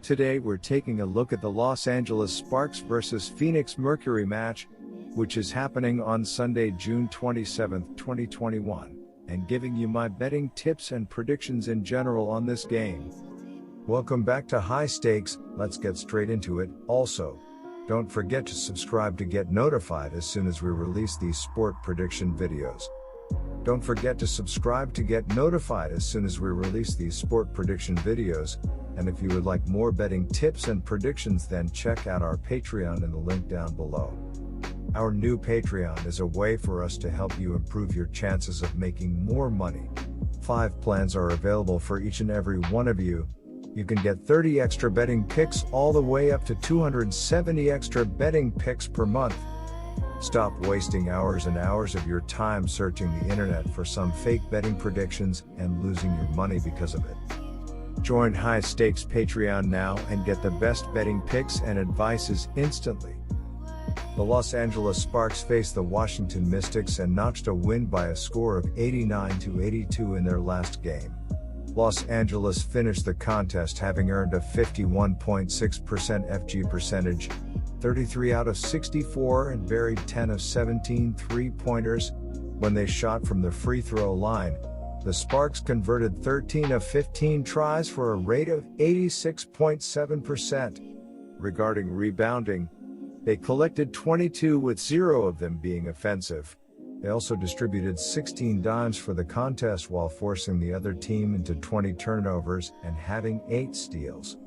Today we're taking a look at the Los Angeles Sparks vs Phoenix Mercury match, which is happening on Sunday, June 27, 2021, and giving you my betting tips and predictions in general on this game. Welcome back to High Stakes. Let's get straight into it. Also, don't forget to subscribe to get notified as soon as we release these sport prediction videos. Don't forget to subscribe to get notified as soon as we release these sport prediction videos. And if you would like more betting tips and predictions, then check out our Patreon in the link down below. Our new Patreon is a way for us to help you improve your chances of making more money. 5 plans are available for each and every one of you. You can get 30 extra betting picks all the way up to 270 extra betting picks per month. Stop wasting hours and hours of your time searching the internet for some fake betting predictions and losing your money because of it. Join High Stakes Patreon now and get the best betting picks and advices instantly. The Los Angeles Sparks faced the Washington Mystics and notched a win by a score of 89-82 in their last game. Los Angeles finished the contest having earned a 51.6% FG percentage, 33 out of 64, and buried 10 of 17 three-pointers. When they shot from the free throw line, the Sparks converted 13 of 15 tries for a rate of 86.7%. Regarding rebounding, they collected 22, with 0 of them being offensive. They also distributed 16 dimes for the contest while forcing the other team into 20 turnovers and having 8 steals.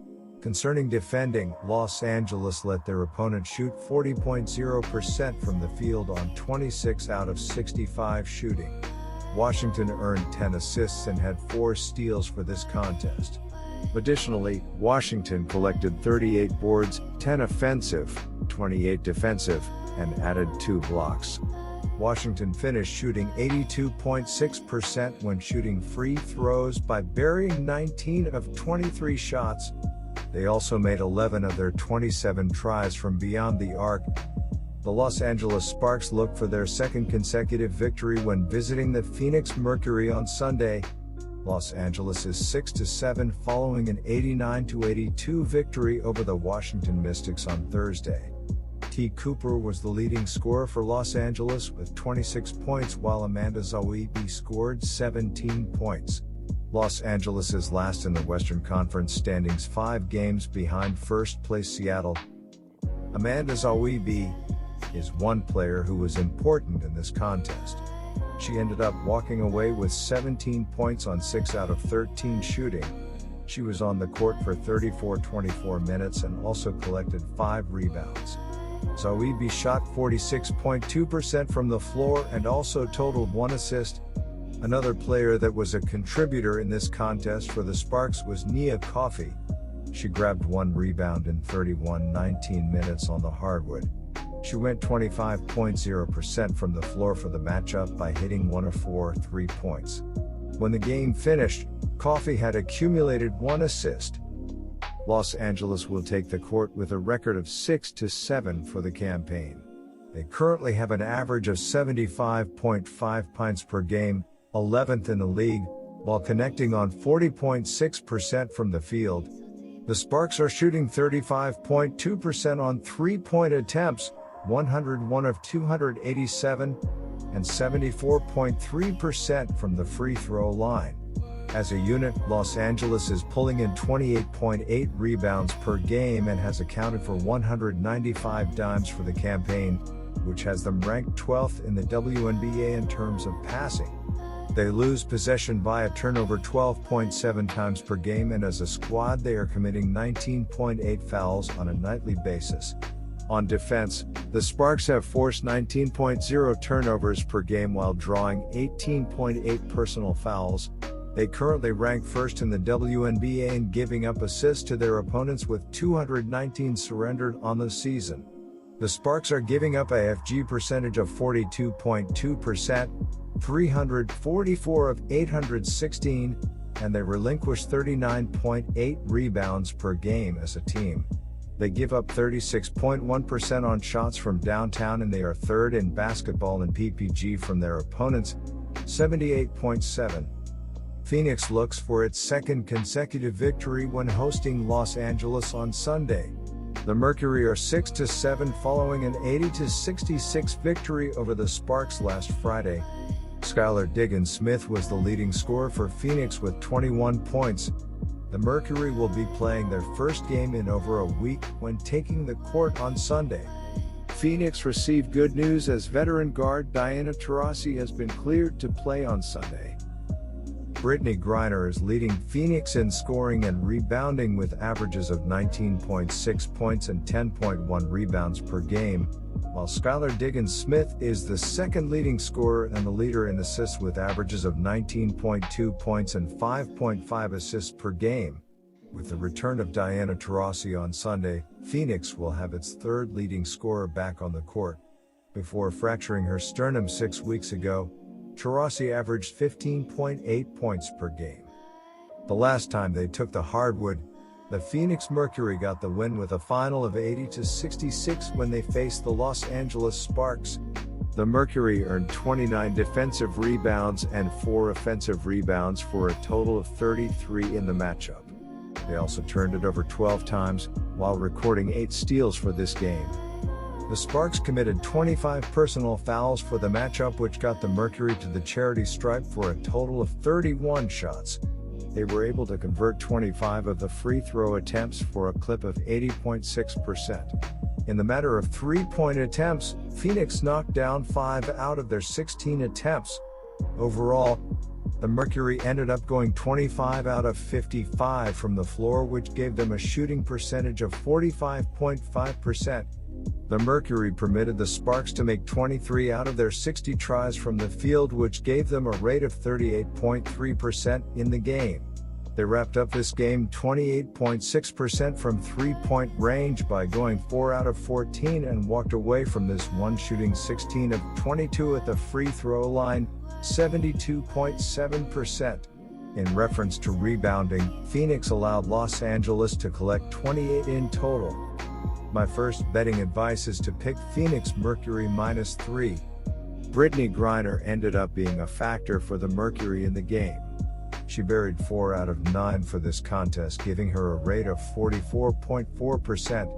Concerning defending, Los Angeles let their opponent shoot 40.0% from the field on 26 out of 65 shooting. Washington earned 10 assists and had 4 steals for this contest. Additionally, Washington collected 38 boards, 10 offensive, 28 defensive, and added 2 blocks. Washington finished shooting 82.6% when shooting free throws by burying 19 of 23 shots. They also made 11 of their 27 tries from beyond the arc. The Los Angeles Sparks look for their second consecutive victory when visiting the Phoenix Mercury on Sunday. Los Angeles is 6-7 following an 89-82 victory over the Washington Mystics on Thursday. T. Cooper was the leading scorer for Los Angeles with 26 points, while Amanda Zawibi scored 17 points. Los Angeles is last in the Western Conference standings, 5 games behind first place Seattle. Amanda Zawibi is one player who was important in this contest. She ended up walking away with 17 points on 6 out of 13 shooting. She was on the court for 24 minutes and also collected 5 rebounds. Zawibi shot 46.2% from the floor and also totaled 1 assist. Another player that was a contributor in this contest for the Sparks was Nia Coffey. She grabbed 1 rebound in 19 minutes on the hardwood. She went 25.0% from the floor for the matchup by hitting 1 of 4 3-points. When the game finished, Coffey had accumulated 1 assist. Los Angeles will take the court with a record of 6-7 for the campaign. They currently have an average of 75.5 points per game, 11th in the league, while connecting on 40.6% from the field. The Sparks are shooting 35.2% on 3-point attempts, 101 of 287, and 74.3% from the free throw line. As a unit, Los Angeles is pulling in 28.8 rebounds per game and has accounted for 195 dimes for the campaign, which has them ranked 12th in the WNBA in terms of passing. They lose possession via turnover 12.7 times per game, and as a squad they are committing 19.8 fouls on a nightly basis. On defense, the Sparks have forced 19.0 turnovers per game while drawing 18.8 personal fouls. They currently rank first in the WNBA in giving up assists to their opponents with 219 surrendered on the season. The Sparks are giving up a FG percentage of 42.2%, 344 of 816, and they relinquish 39.8 rebounds per game as a team. They give up 36.1% on shots from downtown, and they are 3rd in basketball in PPG from their opponents, 78.7. Phoenix looks for its second consecutive victory when hosting Los Angeles on Sunday. The Mercury are 6-7 following an 80-66 victory over the Sparks last Friday. Skylar Diggins-Smith was the leading scorer for Phoenix with 21 points. The Mercury will be playing their first game in over a week when taking the court on Sunday. Phoenix received good news as veteran guard Diana Taurasi has been cleared to play on Sunday. Brittney Griner is leading Phoenix in scoring and rebounding with averages of 19.6 points and 10.1 rebounds per game, while Skylar Diggins-Smith is the second leading scorer and the leader in assists with averages of 19.2 points and 5.5 assists per game. With the return of Diana Taurasi on Sunday, Phoenix will have its third leading scorer back on the court. Before fracturing her sternum 6 weeks ago, Taurasi averaged 15.8 points per game. The last time they took the hardwood, the Phoenix Mercury got the win with a final of 80-66 when they faced the Los Angeles Sparks. The Mercury earned 29 defensive rebounds and 4 offensive rebounds for a total of 33 in the matchup. They also turned it over 12 times, while recording 8 steals for this game. The Sparks committed 25 personal fouls for the matchup, which got the Mercury to the charity stripe for a total of 31 shots. They were able to convert 25 of the free throw attempts for a clip of 80.6%. In the matter of three-point attempts, Phoenix knocked down 5 out of their 16 attempts. Overall, the Mercury ended up going 25 out of 55 from the floor, which gave them a shooting percentage of 45.5%. The Mercury permitted the Sparks to make 23 out of their 60 tries from the field, which gave them a rate of 38.3% in the game. They wrapped up this game 28.6% from three-point range by going 4 out of 14 and walked away from this one shooting 16 of 22 at the free throw line, 72.7%. In reference to rebounding, Phoenix allowed Los Angeles to collect 28 in total. My first betting advice is to pick Phoenix Mercury -3. Brittney Griner ended up being a factor for the Mercury in the game. She buried 4 out of 9 for this contest, giving her a rate of 44.4%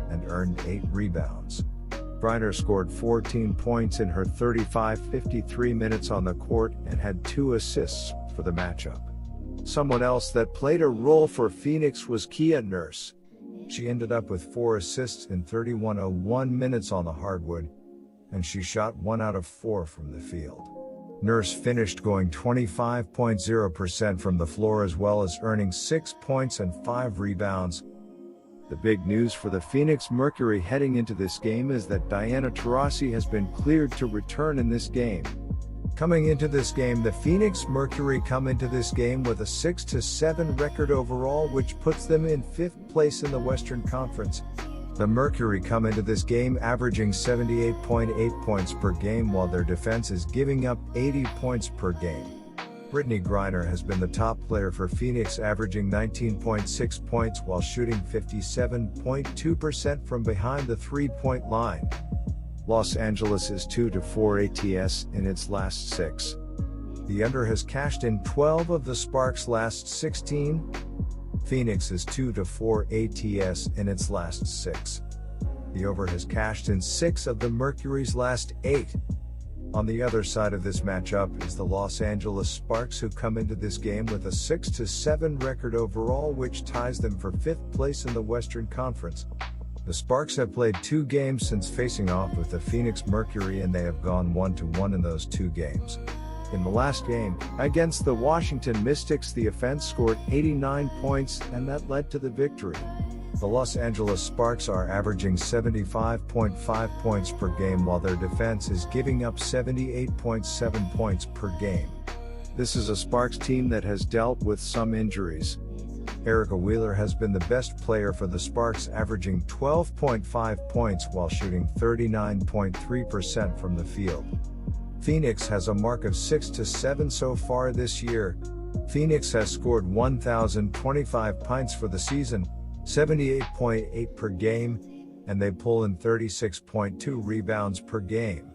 and earned 8 rebounds. Griner scored 14 points in her 35-53 minutes on the court and had 2 assists for the matchup. Someone else that played a role for Phoenix was Kia Nurse. She ended up with 4 assists in 31:01 minutes on the hardwood, and she shot 1 out of 4 from the field. Nurse finished going 25.0% from the floor, as well as earning 6 points and 5 rebounds. The big news for the Phoenix Mercury heading into this game is that Diana Taurasi has been cleared to return in this game. Coming into this game, the Phoenix Mercury come into this game with a 6-7 record overall, which puts them in 5th place in the Western Conference. The Mercury come into this game averaging 78.8 points per game, while their defense is giving up 80 points per game. Brittney Griner has been the top player for Phoenix, averaging 19.6 points while shooting 57.2% from behind the three-point line. Los Angeles is 2-4 ATS in its last 6. The under has cashed in 12 of the Sparks' last 16. Phoenix is 2-4 ATS in its last 6. The over has cashed in 6 of the Mercury's last 8. On the other side of this matchup is the Los Angeles Sparks, who come into this game with a 6-7 record overall, which ties them for 5th place in the Western Conference. The Sparks have played 2 games since facing off with the Phoenix Mercury, and they have gone 1-1 in those 2 games. In the last game, against the Washington Mystics, the offense scored 89 points, and that led to the victory. The Los Angeles Sparks are averaging 75.5 points per game, while their defense is giving up 78.7 points per game. This is a Sparks team that has dealt with some injuries. Erica Wheeler has been the best player for the Sparks, averaging 12.5 points while shooting 39.3% from the field. Phoenix has a mark of 6-7 so far this year. Phoenix has scored 1,025 points for the season, 78.8 per game, and they pull in 36.2 rebounds per game.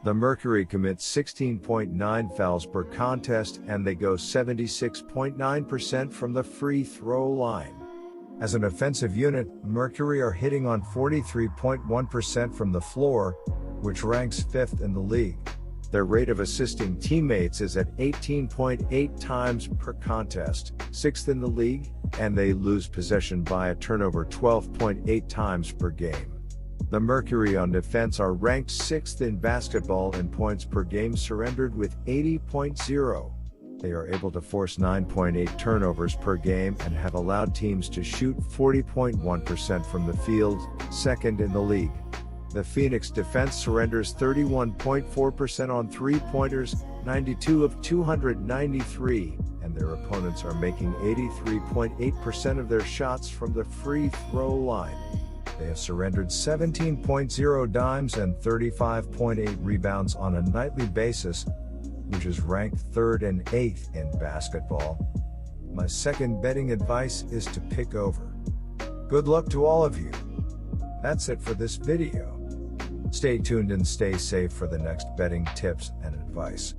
The Mercury commits 16.9 fouls per contest and they go 76.9% from the free throw line. As an offensive unit, Mercury are hitting on 43.1% from the floor, which ranks 5th in the league. Their rate of assisting teammates is at 18.8 times per contest, 6th in the league, and they lose possession by a turnover 12.8 times per game. The Mercury on defense are ranked 6th in basketball in points per game surrendered with 80.0. They are able to force 9.8 turnovers per game and have allowed teams to shoot 40.1% from the field, 2nd in the league. The Phoenix defense surrenders 31.4% on three-pointers, 92 of 293, and their opponents are making 83.8% of their shots from the free throw line. They have surrendered 17.0 dimes and 35.8 rebounds on a nightly basis, which is ranked 3rd and 8th in basketball. My second betting advice is to pick over. Good luck to all of you. That's it for this video. Stay tuned and stay safe for the next betting tips and advice.